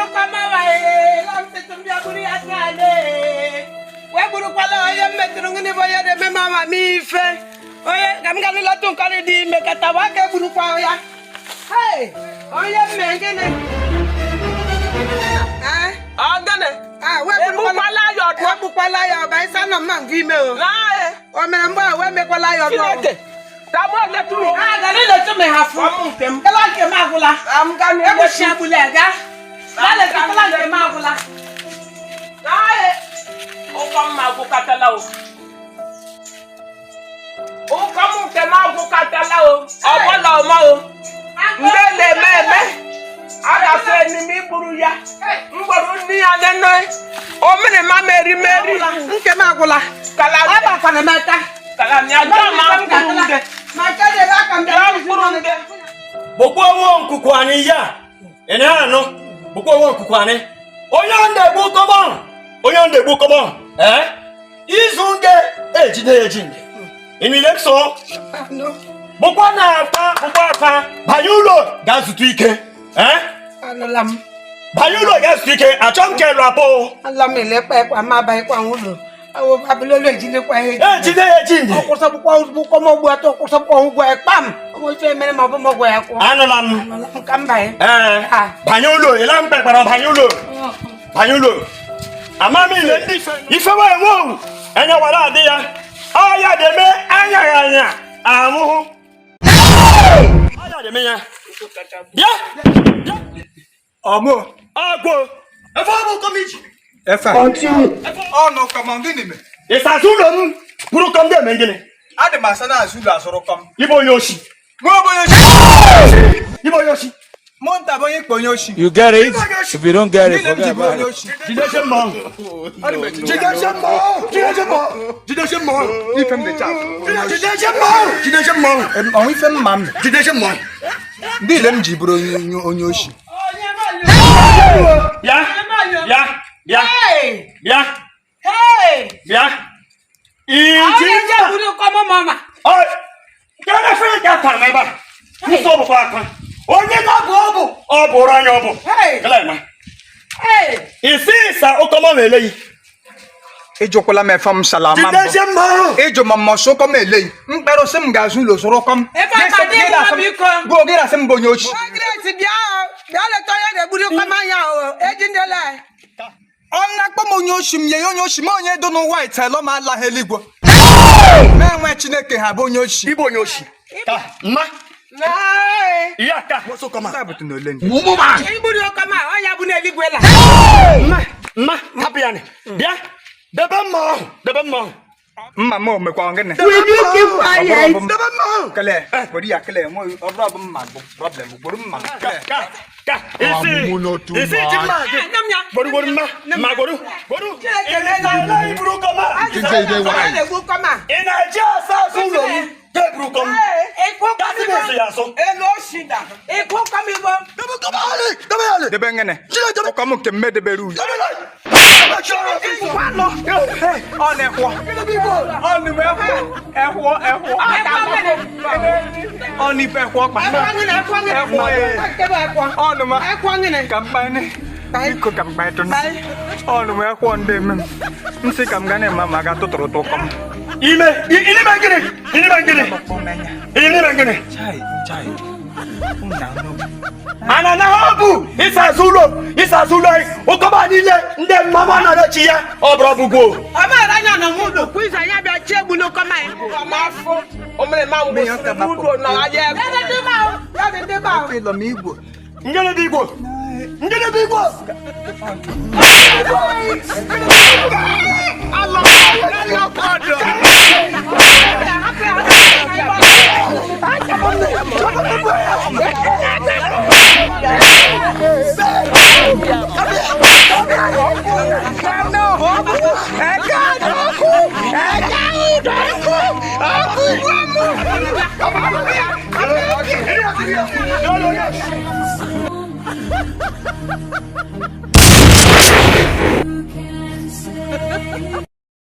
buru kama wae lam tetum dia buri atale we buru kwala oye metru ngini boye de me mama mi fe oye gam la tun kare di me kata wa ke buru kwa oya hey oye me ngene agane we buru kwala yo we buru kwala yo ba isa no man vi me o o me mba we me kwala yo do Tamo le tu gani le tu me hafu amuntem ela ke magula am gani e ko shiabule ga dale ke kala ke magula dai o kam magu katala o kam ke magu katala o obola o ma o ndele meme aga se ni mi buru ya ngboru ni aneno o mene ma meri nke magula kala aba kana mata kala ni ajo ma ngurunde makade la kambia ngurunde boko wo nkukwani ya ene ano boko wo nkukwani oyande bu komo izunge ejide ejinde imile so no boko na apa bayulo gazutu ike anolam bayulo gazutu ike achomke rapo alamele pa ma ba ikwa nwulo awo babilolo ejinde kwa ejide ejinde okosa bu ko mo gbo to okosa ko gbo e pam mo se mere ma bo mo gbo e ko anolam kamba bayulo ila mpe para bayulo amami le ndife ife wa enwo enya wala ade ya aya de me anya amu aya de me ya bia Omo agbo efo mo komiji efa oh no come on gini me isazulo mu buru kom de me ngene ade masana azulu asoro kom ibo yoshi ibo yoshi monta boyin ponyoshi You get it? If you don't get it, forget about it. jideshe mo ifem de chat on ifem mam jideshe mo ndi le mji buru onyoshi ya Ije buru ko mo mama oh kana fe ka ta me ba so bo pa onye na go obu anya obu kala ma isisa okomo meleyi ejokola me fam salama jideshe mo ejo mammo so kom eleyi mpero sim gazu lo soro kom go gera sim bonyoshi Grace bia le to ya de buru ko ma ya o ejindele Onna kpomo nyoshim ye onyoshim onye do no white elo ma la heligwo. Me nwe Chineke ha bo nyoshi. ibo yoshi ta ma nai iya ka so koma Tabutu no lendi. mumuma iburu ko ma o ya bu na eligwe la ma tapiane bia debe mo Mma mo me kwa ngene. we you keep quiet Debe mo. Kale, body ya kale mo obro mma problem buru mma. ka isi jima namya boru ma boru ina iburu koma le bu ko ma ina ja sa sulo ke iburu koma kasi be ya so elo shida ko mi bo Debe ngene. O komo ke me debe ru. On ehwo. On me ehwo. On ni pe ehwo pa. On ma kampane. Iko kampane to. On me ehwo ndem. Nsi kamgane mama ga totoro to kom. ini mangene Chai. ana na habu isa zulo okoba nile nde mama na rechi ya obrobugo ama ranya na mudo kuiza ya bia chegbu lo ko ma afo o mere ma mudo na aye de ba Pe lo mi Igbo. ngene di igbo Allah kodo. You can say